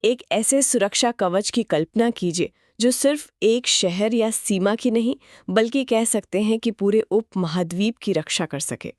एक ऐसे सुरक्षा कवच की कल्पना कीजिए जो सिर्फ एक शहर या सीमा की नहीं बल्कि कह सकते हैं कि पूरे उपमहाद्वीप की रक्षा कर सके।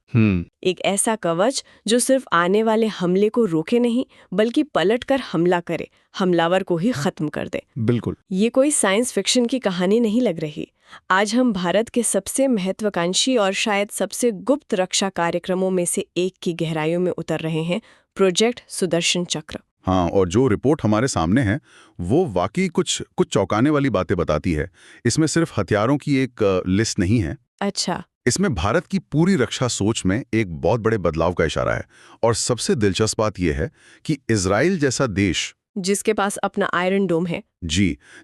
एक ऐसा कवच जो सिर्फ आने वाले हमले को रोके नहीं बल्कि पलटकर हमला करे, हमलावर को ही खत्म कर दे। बिल्कुल। ये कोई साइंस फिक्शन की कहानी नहीं लग रही। आज हम भारत के सबसे महत्वाकांक्षी और शायद सबसे गुप्त रक्षा कार्यक्रमों में से एक की गहराइयों में उतर रहे हैं, प्रोजेक्ट सुदर्शन चक्र। हाँ, और जो रिपोर्ट हमारे सामने है वो वाकई कुछ चौंकाने वाली बातें बताती है। इसमें सिर्फ हथियारों की एक लिस्ट नहीं है। अच्छा। इसमें भारत की पूरी रक्षा सोच में एक बहुत बड़े बदलाव का इशारा है। और सबसे दिलचस्प बात यह है कि इजराइल जैसा देश, जिसके पास अपना आयरन डोम है,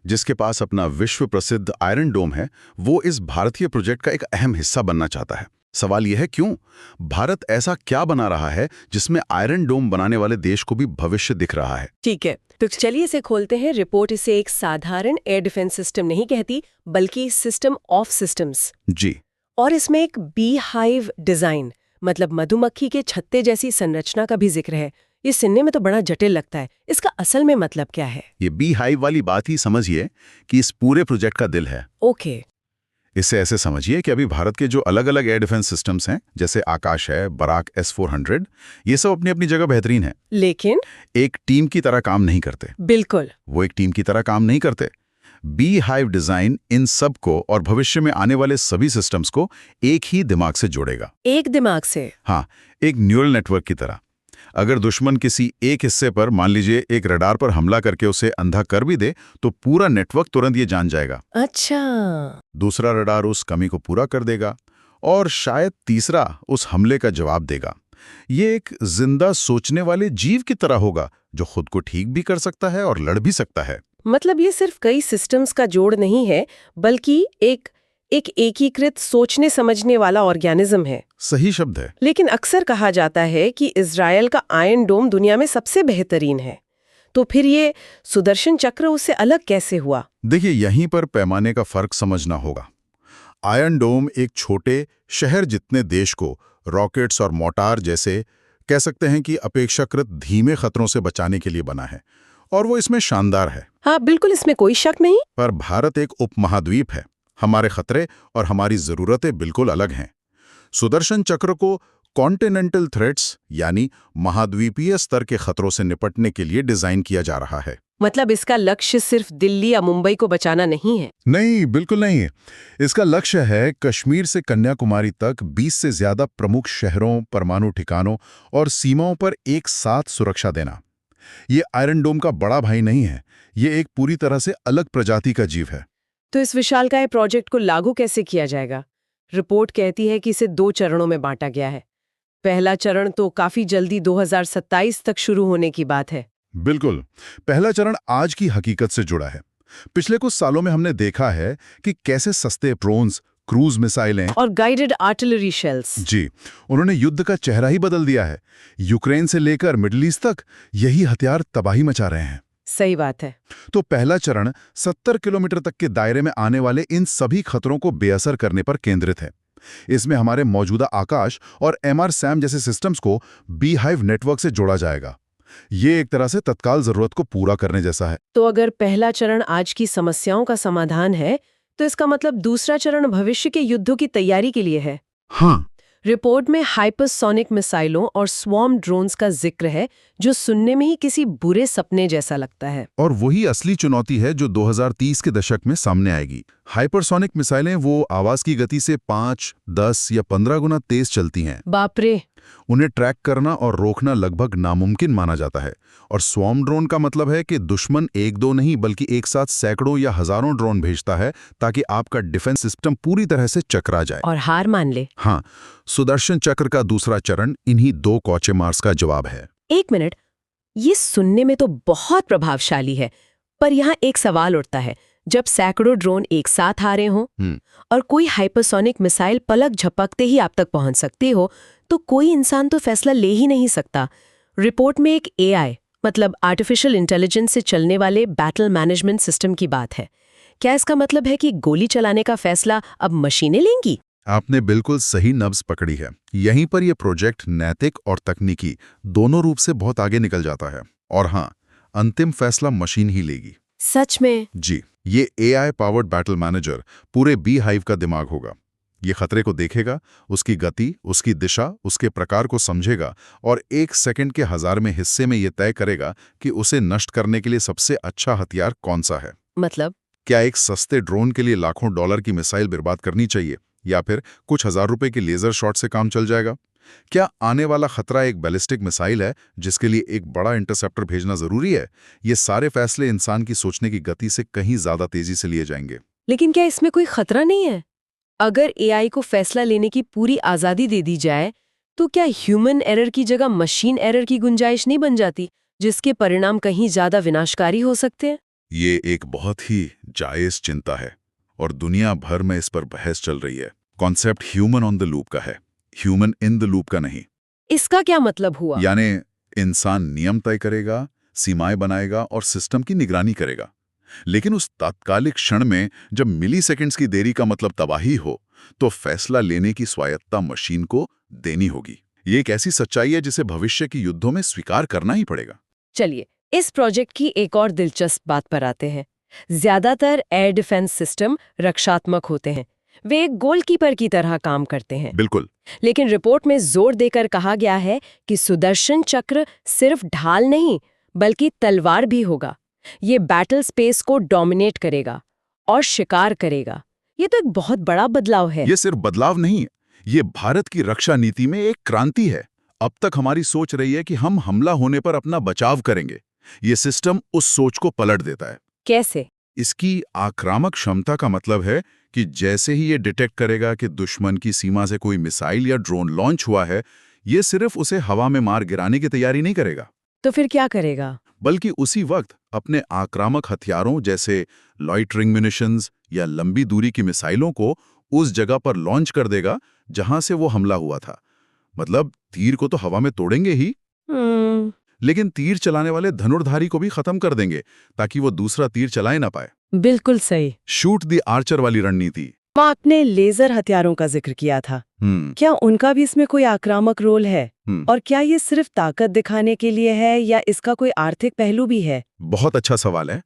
जिसके पास अपना विश्व प्रसिद्ध आयरन डोम है, वो इस भारतीय प्रोजेक्ट का एक अहम हिस्सा बनना चाहता है। सवाल यह है क्यों? भारत ऐसा क्या बना रहा है जिसमें आयरन डोम बनाने वाले देश को भी भविष्य दिख रहा है? ठीक है, तो चलिए इसे खोलते हैं। रिपोर्ट इसे एक साधारण एयर डिफेंस सिस्टम नहीं कहती बल्कि सिस्टम ऑफ सिस्टम्स। जी। और इसमें एक बी हाइव डिजाइन, मतलब मधुमक्खी के छत्ते जैसी संरचना का भी जिक्र है। ये सुनने में तो बड़ा जटिल लगता है, इसका असल में मतलब क्या है? ये बी हाइव वाली बात ही समझिए कि इस पूरे प्रोजेक्ट का दिल है। ओके। इसे ऐसे समझिए कि अभी भारत के जो अलग अलग एयर डिफेंस सिस्टम्स हैं, जैसे आकाश है, बराक S-400, ये सब अपनी अपनी जगह बेहतरीन है, लेकिन एक टीम की तरह काम नहीं करते। बिल्कुल। वो एक टीम की तरह काम नहीं करते। बी हाइव डिजाइन इन सब को और भविष्य में आने वाले सभी सिस्टम्स को एक ही दिमाग से जोड़ेगा। एक दिमाग से? हाँ, एक न्यूरल नेटवर्क की तरह। अगर दुश्मन किसी एक हिस्से पर, मान लीजिए एक रडार पर हमला करके उसे अंधा कर भी दे, तो पूरा नेटवर्क तुरंत ये जान जाएगा। अच्छा। दूसरा रडार उस कमी को पूरा कर देगा और शायद तीसरा उस हमले का जवाब देगा। ये एक जिंदा सोचने वाले जीव की तरह होगा जो खुद को ठीक भी कर सकता है और लड़ भी सकता है। मतलब ये सिर्फ कई सिस्टम्स का जोड़ नहीं है बल्कि एक एकीकृत सोचने समझने वाला ऑर्गेनिज्म है। सही शब्द है। लेकिन अक्सर कहा जाता है कि इजराइल का आयरन डोम दुनिया में सबसे बेहतरीन है, तो फिर ये सुदर्शन चक्र उससे अलग कैसे हुआ? देखिए, यहीं पर पैमाने का फर्क समझना होगा। आयरन डोम एक छोटे शहर जितने देश को रॉकेट्स और मोर्टार जैसे, कह सकते हैं कि अपेक्षाकृत धीमे खतरों से बचाने के लिए बना है, और वो इसमें शानदार है। हाँ बिल्कुल, इसमें कोई शक नहीं। पर भारत एक उपमहाद्वीप है, हमारे खतरे और हमारी जरूरतें बिल्कुल अलग हैं। सुदर्शन चक्र को कॉन्टिनेंटल थ्रेट्स यानी महाद्वीपीय स्तर के खतरों से निपटने के लिए डिजाइन किया जा रहा है। मतलब इसका लक्ष्य सिर्फ दिल्ली या मुंबई को बचाना नहीं है? नहीं, बिल्कुल नहीं। इसका लक्ष्य है कश्मीर से कन्याकुमारी तक 20 से ज्यादा प्रमुख शहरों, परमाणु ठिकानों और सीमाओं पर एक साथ सुरक्षा देना। ये आयरन डोम का बड़ा भाई नहीं है, ये एक पूरी तरह से अलग प्रजाति का जीव है। तो इस विशालकाय प्रोजेक्ट को लागू कैसे किया जाएगा? रिपोर्ट कहती है कि इसे 2 चरणों में बांटा गया है। पहला चरण तो काफी जल्दी 2027 तक शुरू होने की बात है। बिल्कुल। पहला चरण आज की हकीकत से जुड़ा है। पिछले कुछ सालों में हमने देखा है कि कैसे सस्ते ड्रोन्स, क्रूज मिसाइलें और गाइडेड आर्टिलरी शेल्स, जी, उन्होंने युद्ध का चेहरा ही बदल दिया है। यूक्रेन से लेकर मिडिल ईस्ट तक यही हथियार तबाही मचा रहे हैं। सही बात है। तो पहला चरण 70 किलोमीटर तक के दायरे में आने वाले इन सभी खतरों को बेअसर करने पर केंद्रित है। इसमें हमारे मौजूदा आकाश और MR-SAM जैसे सिस्टम्स को बी हाइव नेटवर्क से जोड़ा जाएगा। ये एक तरह से तत्काल जरूरत को पूरा करने जैसा है। तो अगर पहला चरण आज की समस्याओं का समाधान है, तो इसका मतलब दूसरा चरण भविष्य के युद्धों की तैयारी के लिए है। हाँ। रिपोर्ट में हाइपरसोनिक मिसाइलों और स्वॉर्म ड्रोन्स का जिक्र है, जो सुनने में ही किसी बुरे सपने जैसा लगता है। और वही असली चुनौती है जो 2030 के दशक में सामने आएगी। हाइपरसोनिक मिसाइलें वो आवाज की गति से 5, 10 या 15 गुना तेज चलती हैं। बाप रे! उन्हें ट्रैक करना और रोकना लगभग नामुमकिन माना जाता है। और स्वॉर्म ड्रोन का मतलब है कि दुश्मन एक दो नहीं बल्कि एक साथ सैकड़ों या हजारों ड्रोन भेजता है ताकि आपका डिफेंस सिस्टम पूरी तरह से चकरा जाए और हार मान ले। हाँ, सुदर्शन चक्र का दूसरा चरण इन्हीं 2 क्वेश्चन मार्क्स का जवाब है। एक मिनट, ये सुनने में तो बहुत प्रभावशाली है, पर यहाँ एक सवाल उठता है। जब सैकड़ों ड्रोन एक साथ आ रहे हों और कोई हाइपरसोनिक मिसाइल पलक झपकते ही आप तक पहुंच सकती हो, तो कोई इंसान तो फैसला ले ही नहीं सकता। रिपोर्ट में एक AI मतलब आर्टिफिशियल इंटेलिजेंस से चलने वाले बैटल मैनेजमेंट सिस्टम की बात है। क्या इसका मतलब है कि गोली चलाने का फैसला अब मशीनें लेंगी? आपने बिल्कुल सही नब्ज पकड़ी है। यहीं पर यह प्रोजेक्ट नैतिक और तकनीकी दोनों रूप से बहुत आगे निकल जाता है। और हाँ, अंतिम फैसला मशीन ही लेगी। सच में? जी, ये AI पावर्ड बैटल मैनेजर पूरे बी हाइव का दिमाग होगा। ये खतरे को देखेगा, उसकी गति, उसकी दिशा, उसके प्रकार को समझेगा और 1 सेकंड के 1000 में हिस्से में ये तय करेगा कि उसे नष्ट करने के लिए सबसे अच्छा हथियार कौन सा है। मतलब? क्या एक सस्ते ड्रोन के लिए लाखों डॉलर की मिसाइल बर्बाद करनी चाहिए या फिर कुछ हजार रुपए के लेजर शॉट से काम चल जाएगा? क्या आने वाला खतरा एक बैलिस्टिक मिसाइल है जिसके लिए एक बड़ा इंटरसेप्टर भेजना जरूरी है? ये सारे फैसले इंसान की सोचने की गति से कहीं ज्यादा तेजी से लिए जाएंगे। लेकिन क्या इसमें कोई खतरा नहीं है? अगर AI को फैसला लेने की पूरी आजादी दे दी जाए तो क्या ह्यूमन एरर की जगह मशीन एरर की गुंजाइश नहीं बन जाती, जिसके परिणाम कहीं ज्यादा विनाशकारी हो सकते हैं? ये एक बहुत ही जायज चिंता है और दुनिया भर में इस पर बहस चल रही है। Concept human on the loop का है, ह्यूमन इन द लूप का नहीं। इसका क्या मतलब हुआ? यानी इंसान नियम तय करेगा, सीमाएं बनाएगा और सिस्टम की निगरानी करेगा, लेकिन उस तात्कालिक क्षण में जब मिलीसेकंड्स की देरी का मतलब तबाही हो, तो फैसला लेने की स्वायत्तता मशीन को देनी होगी। ये एक ऐसी सच्चाई है जिसे भविष्य के युद्धों में स्वीकार करना ही पड़ेगा। चलिए, इस प्रोजेक्ट की एक और दिलचस्प बात पर आते हैं। ज्यादातर एयर डिफेंस सिस्टम रक्षात्मक होते हैं, वे एक गोलकीपर की तरह काम करते हैं। बिल्कुल। लेकिन रिपोर्ट में जोर देकर कहा गया है कि सुदर्शन चक्र सिर्फ ढाल नहीं बल्कि तलवार भी होगा। ये बैटल स्पेस को डोमिनेट करेगा और शिकार करेगा। ये तो एक बहुत बड़ा बदलाव है। ये सिर्फ बदलाव नहीं, ये भारत की रक्षा नीति में एक क्रांति है। अब तक हमारी सोच रही है कि हम हमला होने पर अपना बचाव करेंगे। ये सिस्टम उस सोच को पलट देता है। कैसे? इसकी आक्रामक क्षमता का मतलब है कि जैसे ही ये डिटेक्ट करेगा कि दुश्मन की सीमा से कोई मिसाइल या ड्रोन लॉन्च हुआ है, ये सिर्फ उसे हवा में मार गिराने की तैयारी नहीं करेगा। तो फिर क्या करेगा? बल्कि उसी वक्त अपने आक्रामक हथियारों जैसे लॉइटरिंग म्यूनिशंस या लंबी दूरी की मिसाइलों को उस जगह पर लॉन्च कर देगा जहां से वो हमला हुआ था। मतलब तीर को तो हवा में तोड़ेंगे ही, लेकिन तीर चलाने वाले धनुर्धारी को भी खत्म कर देंगे ताकि वो दूसरा तीर चलाए ना पाए। बिल्कुल सही। शूट द आर्चर वाली रणनीति। आपने लेजर हथियारों का जिक्र किया था। क्या उनका भी इसमें कोई आक्रामक रोल है? और क्या ये सिर्फ ताकत दिखाने के लिए है या इसका कोई आर्थिक पहलू भी है? बहुत अच्छा सवाल है।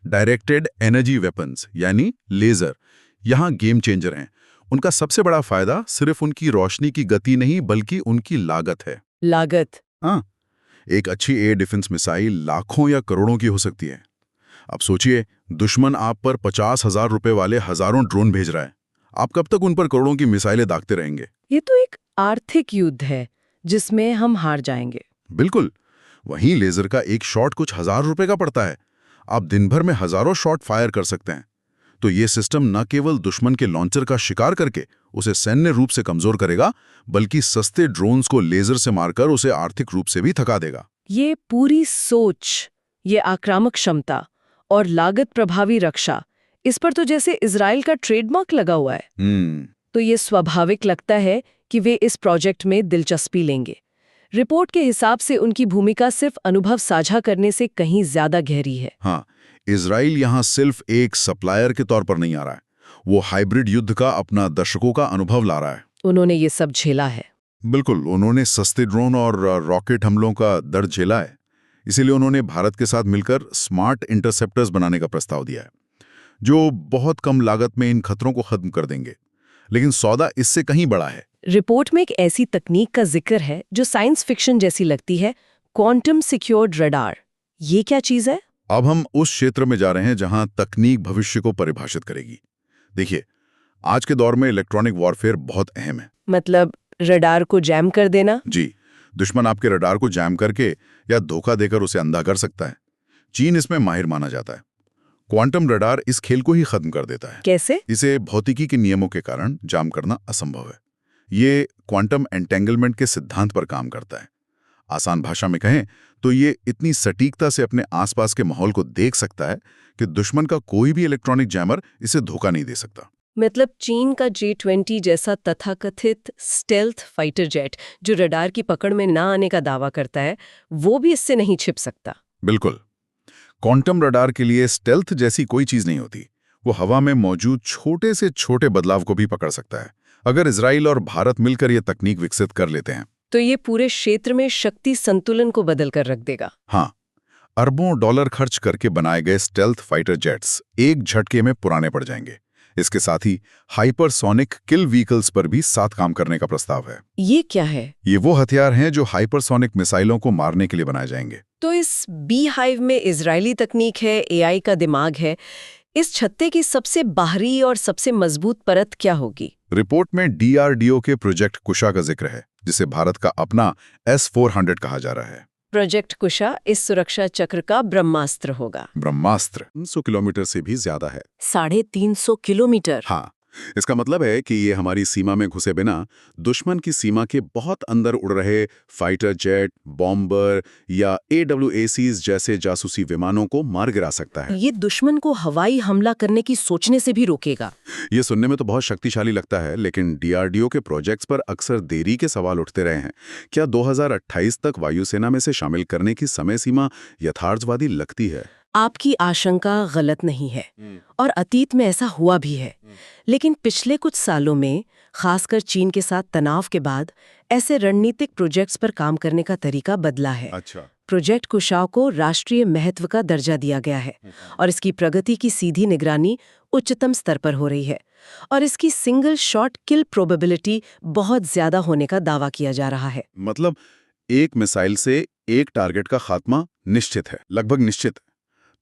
डायरेक्टेड एनर्जी वेपन्स यानी लेजर यहाँ गेम चेंजर हैं। उनका सबसे बड़ा फायदा सिर्फ उनकी रोशनी की गति नहीं बल्कि उनकी लागत है। लागत? हाँ, एक अच्छी एयर डिफेंस मिसाइल लाखों या करोड़ों की हो सकती है। अब सोचिए, दुश्मन आप पर 50,000 रुपए वाले हजारों ड्रोन भेज रहा है। आप कब तक उन पर करोड़ों की मिसाइलें दागते रहेंगे? ये तो एक आर्थिक युद्ध है जिसमें हम हार जाएंगे। बिल्कुल। वहीं लेजर का एक शॉट कुछ 1000 रुपए का पड़ता है। आप दिन भर में हजारों शॉट फायर कर सकते हैं। तो ये सिस्टम न केवल दुश्मन के लॉन्चर का शिकार करके उसे सैन्य रूप से कमजोर करेगा, बल्कि सस्ते ड्रोन्स को लेजर से मारकर उसे आर्थिक रूप से भी थका देगा। ये पूरी सोच, ये आक्रामक क्षमता और लागत प्रभावी रक्षा, इस पर तो जैसे इजराइल का ट्रेडमार्क लगा हुआ है। तो ये स्वाभाविक लगता है कि वे इस प्रोजेक्ट में दिलचस्पी लेंगे। रिपोर्ट के हिसाब से उनकी भूमिका सिर्फ अनुभव साझा करने से कहीं ज्यादा गहरी है। हाँ, इजराइल यहाँ सिर्फ एक सप्लायर के तौर पर नहीं आ रहा है, वो हाइब्रिड युद्ध का अपना दशकों का अनुभव ला रहा है। उन्होंने ये सब झेला है। बिल्कुल, उन्होंने सस्ते ड्रोन और रॉकेट हमलों का दर्द झेला है। इसीलिए उन्होंने भारत के साथ मिलकर स्मार्ट इंटरसेप्टर्स बनाने का प्रस्ताव दिया है, जो बहुत कम लागत में इन खतरों को खत्म कर देंगे। लेकिन सौदा इससे कहीं बड़ा है। रिपोर्ट में एक ऐसी तकनीक का जिक्र है जो साइंस फिक्शन जैसी लगती है, क्वांटम सिक्योर्ड रडार। ये क्या चीज है? अब हम उस क्षेत्र में जा रहे हैं जहां तकनीक भविष्य को परिभाषित करेगी। देखिए, आज के दौर में इलेक्ट्रॉनिक वॉरफेयर बहुत अहम है। मतलब रडार को जैम कर देना? जी, दुश्मन आपके रडार को जैम करके या धोखा देकर उसे अंधा कर सकता है। चीन इसमें माहिर माना जाता है। क्वांटम रडार इस खेल को ही खत्म कर देता है। कैसे? इसे भौतिकी के नियमों के कारण जाम करना असंभव है। ये क्वांटम एंटेंगलमेंट के सिद्धांत पर काम करता है। आसान भाषा में कहें तो ये इतनी सटीकता से अपने आसपास के माहौल को देख सकता है कि दुश्मन का कोई भी इलेक्ट्रॉनिक जैमर इसे धोखा नहीं दे सकता। मतलब चीन का J-20 जैसा तथाकथित स्टेल्थ फाइटर जेट जो रडार की पकड़ में ना आने का दावा करता है, वो भी इससे नहीं छिप सकता। बिल्कुल। क्वांटम रडार के लिए स्टेल्थ जैसी कोई चीज नहीं होती। वो हवा में मौजूद छोटे से छोटे बदलाव को भी पकड़ सकता है। अगर इजराइल और भारत मिलकर ये तकनीक विकसित कर लेते हैं तो ये पूरे क्षेत्र में शक्ति संतुलन को बदल कर रख देगा। हाँ, अरबों डॉलर खर्च करके बनाए गए स्टेल्थ फाइटर जेट्स एक झटके में पुराने पड़ जाएंगे। इसके साथ ही हाइपरसोनिक किल व्हीकल्स पर भी साथ काम करने का प्रस्ताव है। ये क्या है? ये वो हथियार हैं जो हाइपरसोनिक मिसाइलों को मारने के लिए बनाए जाएंगे। तो इस बी हाइव में इजरायली तकनीक है, एआई का दिमाग है। इस छत्ते की सबसे बाहरी और सबसे मजबूत परत क्या होगी? रिपोर्ट में डीआरडीओ के प्रोजेक्ट कुशा का जिक्र है, जिसे भारत का अपना S-400 कहा जा रहा है। प्रोजेक्ट कुशा इस सुरक्षा चक्र का ब्रह्मास्त्र होगा। ब्रह्मास्त्र 100 किलोमीटर से भी ज्यादा है। 350 किलोमीटर। हाँ, इसका मतलब है कि ये हमारी सीमा में घुसे बिना दुश्मन की सीमा के बहुत अंदर उड़ रहे फाइटर जेट, बॉम्बर या AWACs जैसे जासूसी विमानों को मार गिरा सकता है। ये दुश्मन को हवाई हमला करने की सोचने से भी रोकेगा। ये सुनने में तो बहुत शक्तिशाली लगता है, लेकिन डीआरडीओ के प्रोजेक्ट्स पर अक्सर देरी के सवाल उठते रहे हैं। क्या 2028 तक वायुसेना में से शामिल करने की समय सीमा यथार्थवादी लगती है? आपकी आशंका गलत नहीं है और अतीत में ऐसा हुआ भी है। लेकिन पिछले कुछ सालों में, खासकर चीन के साथ तनाव के बाद, ऐसे रणनीतिक प्रोजेक्ट्स पर काम करने का तरीका बदला है। अच्छा। प्रोजेक्ट कुशाओ को राष्ट्रीय महत्व का दर्जा दिया गया है और इसकी प्रगति की सीधी निगरानी उच्चतम स्तर पर हो रही है और इसकी सिंगल शॉट किल प्रोबेबिलिटी बहुत ज्यादा होने का दावा किया जा रहा है। मतलब एक मिसाइल से एक टारगेट का खात्मा निश्चित है, लगभग निश्चित।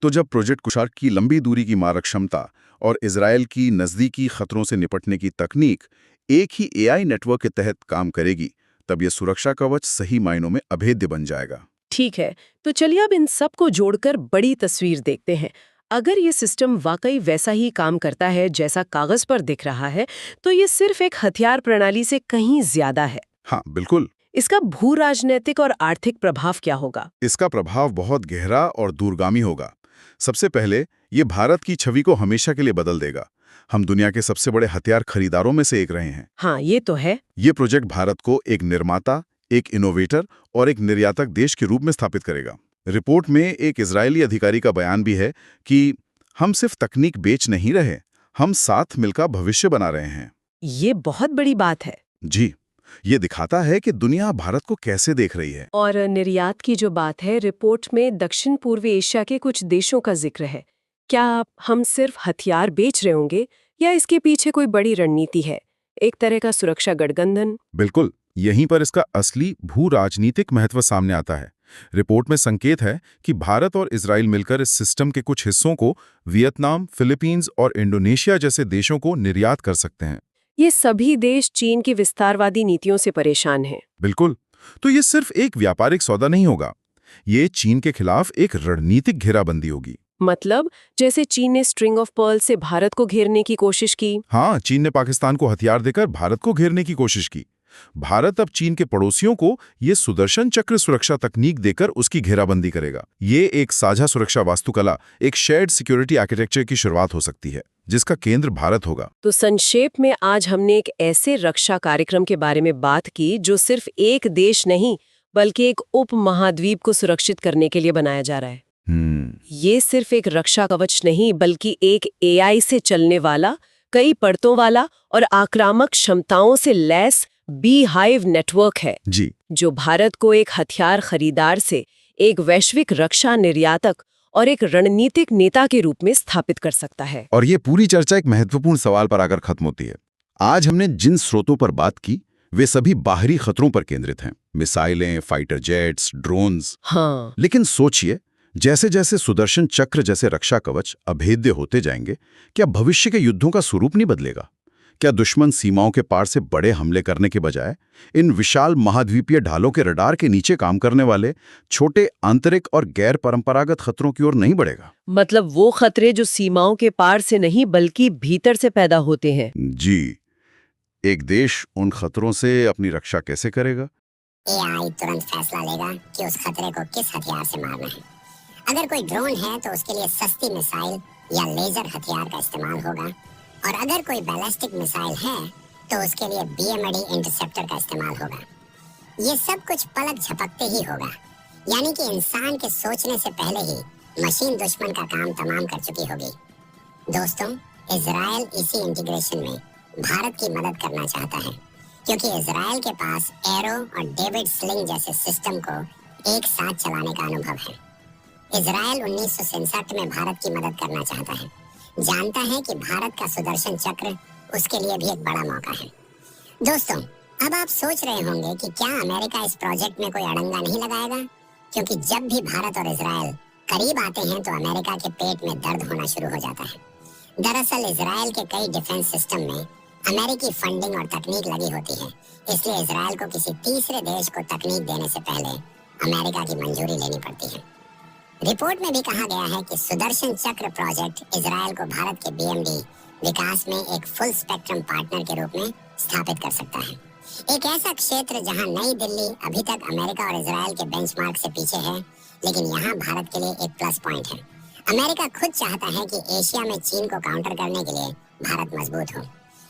तो जब प्रोजेक्ट कुशार की लंबी दूरी की मारक क्षमता और इजरायल की नज़दीकी खतरों से निपटने की तकनीक एक ही एआई नेटवर्क के तहत काम करेगी, तब यह सुरक्षा कवच सही मायनों में अभेद्य बन जाएगा। ठीक है, तो चलिए अब इन सब को जोड़कर बड़ी तस्वीर देखते हैं। अगर ये सिस्टम वाकई वैसा ही काम करता है जैसा कागज पर दिख रहा है, तो ये सिर्फ एक हथियार प्रणाली से कहीं ज्यादा है। हाँ, बिल्कुल। इसका भू राजनीतिक और आर्थिक प्रभाव क्या होगा? इसका प्रभाव बहुत गहरा और दूरगामी होगा। सबसे पहले ये भारत की छवि को हमेशा के लिए बदल देगा। हम दुनिया के सबसे बड़े हथियार खरीदारों में से एक रहे हैं। हाँ, ये तो है। ये प्रोजेक्ट भारत को एक निर्माता, एक इनोवेटर और एक निर्यातक देश के रूप में स्थापित करेगा। रिपोर्ट में एक इजरायली अधिकारी का बयान भी है कि हम सिर्फ तकनीक बेच नहीं रहे, हम साथ मिलकर भविष्य बना रहे हैं। ये बहुत बड़ी बात है। जी, ये दिखाता है कि दुनिया भारत को कैसे देख रही है। और निर्यात की जो बात है, रिपोर्ट में दक्षिण पूर्वी एशिया के कुछ देशों का जिक्र है। क्या हम सिर्फ हथियार बेच रहे होंगे या इसके पीछे कोई बड़ी रणनीति है, एक तरह का सुरक्षा गठबंधन? बिल्कुल, यहीं पर इसका असली भू राजनीतिक महत्व सामने आता है। रिपोर्ट में संकेत है कि भारत और इजराइल मिलकर इस सिस्टम के कुछ हिस्सों को वियतनाम, फिलीपींस और इंडोनेशिया जैसे देशों को निर्यात कर सकते हैं। ये सभी देश चीन की विस्तारवादी नीतियों से परेशान हैं। बिल्कुल। तो ये सिर्फ एक व्यापारिक सौदा नहीं होगा, ये चीन के खिलाफ एक रणनीतिक घेराबंदी होगी। मतलब जैसे चीन ने स्ट्रिंग ऑफ पर्ल से भारत को घेरने की कोशिश की। हाँ, चीन ने पाकिस्तान को हथियार देकर भारत को घेरने की कोशिश की। भारत अब चीन के पड़ोसियों को ये सुदर्शन चक्र सुरक्षा तकनीक देकर उसकी घेराबंदी करेगा। ये एक साझा सुरक्षा वास्तुकला, एक शेयर्ड सिक्योरिटी आर्किटेक्चर की शुरुआत हो सकती है, जिसका केंद्र भारत होगा। तो संक्षेप में आज हमने एक ऐसे रक्षा कार्यक्रम के बारे में बात की जो सिर्फ एक देश नहीं बल्कि एक उप महाद्वीप को सुरक्षित करने के लिए बनाया जा रहा है। ये सिर्फ एक रक्षा कवच नहीं बल्कि एक एआई से चलने वाला, कई परतों वाला और आक्रामक क्षमताओं से लैस बी हाइव नेटवर्क है जी, जो भारत को एक हथियार खरीदार से एक वैश्विक रक्षा निर्यातक और एक रणनीतिक नेता के रूप में स्थापित कर सकता है। और ये पूरी चर्चा एक महत्वपूर्ण सवाल पर आकर खत्म होती है। आज हमने जिन स्रोतों पर बात की वे सभी बाहरी खतरों पर केंद्रित हैं, मिसाइलें, फाइटर जेट्स, ड्रोन्स। हाँ, लेकिन सोचिए, जैसे जैसे सुदर्शन चक्र जैसे रक्षा कवच अभेद्य होते जाएंगे, क्या भविष्य के युद्धों का स्वरूप नहीं बदलेगा? क्या दुश्मन सीमाओं के पार से बड़े हमले करने के बजाय इन विशाल महाद्वीपीय ढालों के रडार के नीचे काम करने वाले छोटे आंतरिक और गैर परंपरागत खतरों की ओर नहीं बढ़ेगा? मतलब वो खतरे जो सीमाओं के पार से नहीं बल्कि भीतर से पैदा होते हैं। जी, एक देश उन खतरों से अपनी रक्षा कैसे करेगा? एआई तुरंत फैसला लेगा कि उस खतरे को किस हथियार से मारना है। अगर कोई ड्रोन है तो उसके लिए सस्ती मिसाइल या लेजर हथियार का इस्तेमाल होगा, और अगर कोई बैलिस्टिक मिसाइल है तो उसके लिए बीएमडी इंटरसेप्टर का इस्तेमाल होगा। ये सब कुछ पलक झपकते ही होगा, यानी कि इंसान के सोचने से पहले ही मशीन दुश्मन का काम तमाम कर चुकी होगी। दोस्तों, इजराइल इसी इंटीग्रेशन में भारत की मदद करना चाहता है, क्योंकि इजराइल के पास एरो और डेविड स्लिंग जैसे सिस्टम को एक साथ चलाने का अनुभव है। इजराइल 1967 में भारत की मदद करना चाहता है, जानता है कि भारत का सुदर्शन चक्र उसके लिए भी एक बड़ा मौका है। दोस्तों, अब आप सोच रहे होंगे कि क्या अमेरिका इस प्रोजेक्ट में कोई अड़ंगा नहीं लगाएगा, क्योंकि जब भी भारत और इजराइल करीब आते हैं तो अमेरिका के पेट में दर्द होना शुरू हो जाता है। दरअसल इजराइल के कई डिफेंस सिस्टम में अमेरिकी फंडिंग और तकनीक लगी होती है, इसलिए इजराइल को किसी तीसरे देश को तकनीक देने से पहले अमेरिका की मंजूरी लेनी पड़ती है। रिपोर्ट में भी कहा गया है कि सुदर्शन चक्र प्रोजेक्ट इजराइल को भारत के बीएमडी विकास में एक फुल स्पेक्ट्रम पार्टनर के रूप में स्थापित कर सकता है। एक ऐसा क्षेत्र जहां नई दिल्ली अभी तक अमेरिका और इजराइल के बेंचमार्क से पीछे है, लेकिन यहाँ भारत के लिए एक प्लस पॉइंट है। अमेरिका खुद चाहता है कि एशिया में चीन को काउंटर करने के लिए भारत मजबूत हो,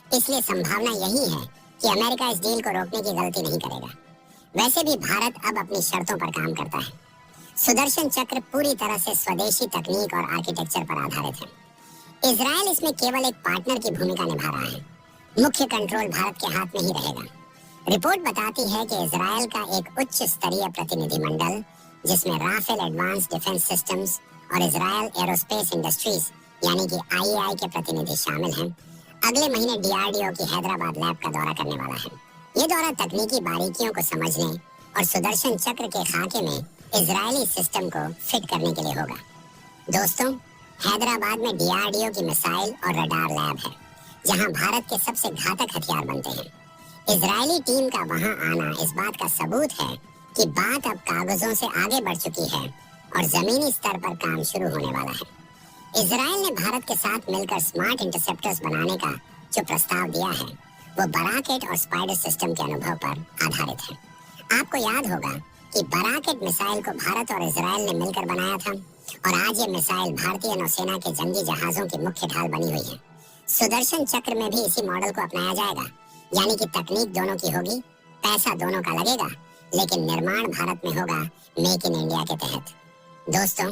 इसलिए संभावना यही है कि अमेरिका इस डील को रोकने की गलती नहीं करेगा। वैसे भी भारत अब अपनी शर्तों पर काम करता है। सुदर्शन चक्र पूरी तरह से स्वदेशी तकनीक और आर्किटेक्चर पर आधारित है। इजराइल इसमें केवल एक पार्टनर की भूमिका निभा रहा है। मुख्य कंट्रोल भारत के हाथ में ही रहेगा। रिपोर्ट बताती है कि इजराइल का एक उच्च स्तरीय प्रतिनिधिमंडल, जिसमें राफेल एडवांस डिफेंस सिस्टम्स और इजराइल एरोस्पेस इंडस्ट्रीज यानी कि आईएआई के प्रतिनिधि शामिल हैं, अगले महीने डीआरडीओ की हैदराबाद लैब का दौरा करने वाला है। ये दौरा तकनीकी बारीकियों को समझने और सुदर्शन चक्र के खाके में इजरायली सिस्टम को फिट करने के लिए होगा। दोस्तों, हैदराबाद में डीआरडीओ की मिसाइल और रडार लैब है, जहां भारत के सबसे घातक हथियार बनते हैं। इजरायली टीम का वहां आना इस बात का सबूत है कि बात अब कागजों से आगे बढ़ चुकी है और जमीनी स्तर पर काम शुरू होने वाला है। इजराइल ने भारत के साथ मिलकर स्मार्ट इंटरसेप्टर्स बनाने का जो प्रस्ताव दिया है, वो बराकेट और स्पाइडर सिस्टम के अनुभव पर आधारित है। आपको याद होगा कि बराकेट मिसाइल को भारत और इजराइल ने मिलकर बनाया था और आज ये मिसाइल भारतीय नौसेना के जंगी जहाजों की मुख्य ढाल बनी हुई है। सुदर्शन चक्र में भी इसी मॉडल को अपनाया जाएगा, यानी कि तकनीक दोनों की होगी, पैसा दोनों का लगेगा, लेकिन निर्माण भारत में होगा मेक इन इंडिया के तहत। दोस्तों,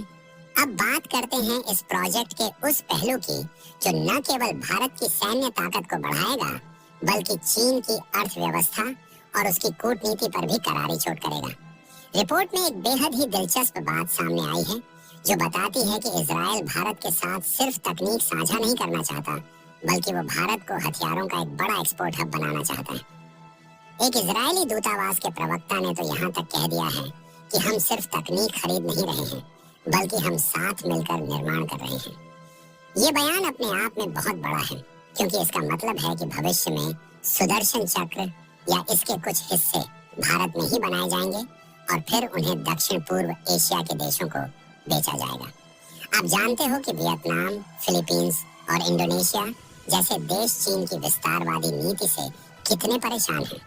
अब बात करते हैं इस प्रोजेक्ट के उस पहलू की जो न केवल भारत की सैन्य ताकत को बढ़ाएगा, बल्कि चीन की अर्थव्यवस्था और उसकी कूटनीति पर भी करारी चोट करेगा। रिपोर्ट में एक बेहद ही दिलचस्प बात सामने आई है, जो बताती है कि इजराइल भारत के साथ सिर्फ तकनीक साझा नहीं करना चाहता, बल्कि वो भारत को हथियारों का एक बड़ा एक्सपोर्ट हब बनाना चाहता है। एक इजरायली दूतावास के प्रवक्ता ने तो यहाँ तक कह दिया है कि हम सिर्फ तकनीक खरीद नहीं रहे हैं, बल्कि हम साथ मिलकर निर्माण कर रहे हैं। ये बयान अपने आप में बहुत बड़ा है, क्योंकि इसका मतलब है कि भविष्य में सुदर्शन चक्र या इसके कुछ हिस्से भारत में ही बनाए जाएंगे और फिर उन्हें दक्षिण पूर्व एशिया के देशों को बेचा जाएगा। आप जानते हो कि वियतनाम, फिलीपींस और इंडोनेशिया जैसे देश चीन की विस्तारवादी नीति से कितने परेशान हैं।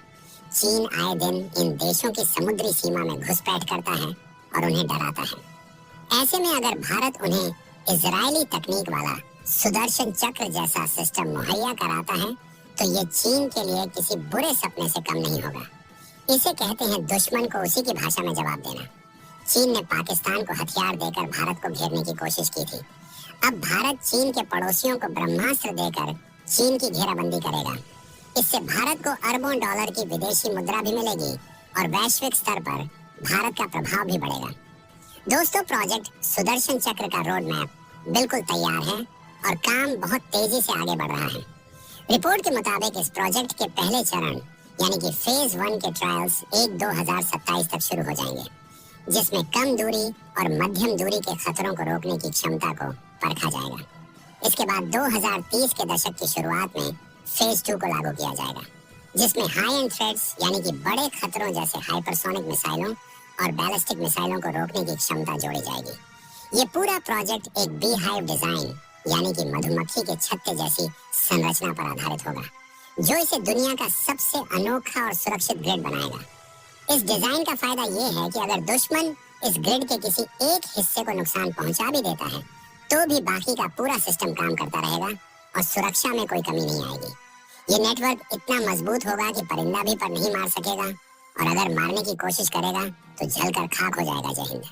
चीन आए दिन इन देशों की समुद्री सीमा में घुसपैठ करता है और उन्हें डराता है। ऐसे में अगर भारत उन्हें इजरायली तकनीक वाला सुदर्शन चक्र जैसा सिस्टम मुहैया कराता है, तो ये चीन के लिए किसी बुरे सपने से कम नहीं होगा। इसे कहते हैं दुश्मन को उसी की भाषा में जवाब देना। चीन ने पाकिस्तान को हथियार देकर भारत को घेरने की कोशिश की थी। अब भारत चीन के पड़ोसियों को ब्रह्मास्त्र देकर चीन की घेराबंदी करेगा। इससे भारत को अरबों डॉलर की विदेशी मुद्रा भी मिलेगी और वैश्विक स्तर पर भारत का प्रभाव भी बढ़ेगा। दोस्तों, प्रोजेक्ट सुदर्शन चक्र का रोड मैप बिल्कुल तैयार है और काम बहुत तेजी से आगे बढ़ रहा है। रिपोर्ट के मुताबिक इस प्रोजेक्ट के पहले चरण यानी कि फेज 1 के ट्रायल्स 1-2027 तक शुरू हो जाएंगे, जिसमें कम दूरी और मध्यम दूरी के खतरों को रोकने की क्षमता को परखा जाएगा। इसके बाद 2030 के दशक की शुरुआत में फेज 2 को लागू किया जाएगा, जिसमें हाई एंड थ्रेट्स यानी कि बड़े खतरों जैसे हाइपरसोनिक मिसाइलों और बैलिस्टिक मिसाइलों को रोकने की क्षमता जोड़ी जाएगी। ये पूरा प्रोजेक्ट एक बी हाइव डिजाइन यानी कि मधुमक्खी के छत्ते जैसी संरचना पर आधारित होगा, जो इसे दुनिया का सबसे अनोखा और सुरक्षित ग्रिड बनाएगा। इस डिजाइन का फायदा ये है कि अगर दुश्मन इस ग्रिड के किसी एक हिस्से को नुकसान पहुंचा भी देता है, तो भी बाकी का पूरा सिस्टम काम करता रहेगा और सुरक्षा में कोई कमी नहीं आएगी। ये नेटवर्क इतना मजबूत होगा कि परिंदा भी पर नहीं मार सकेगा, और अगर मारने की कोशिश करेगा तो जलकर खाक हो जाएगा। जय हिंद।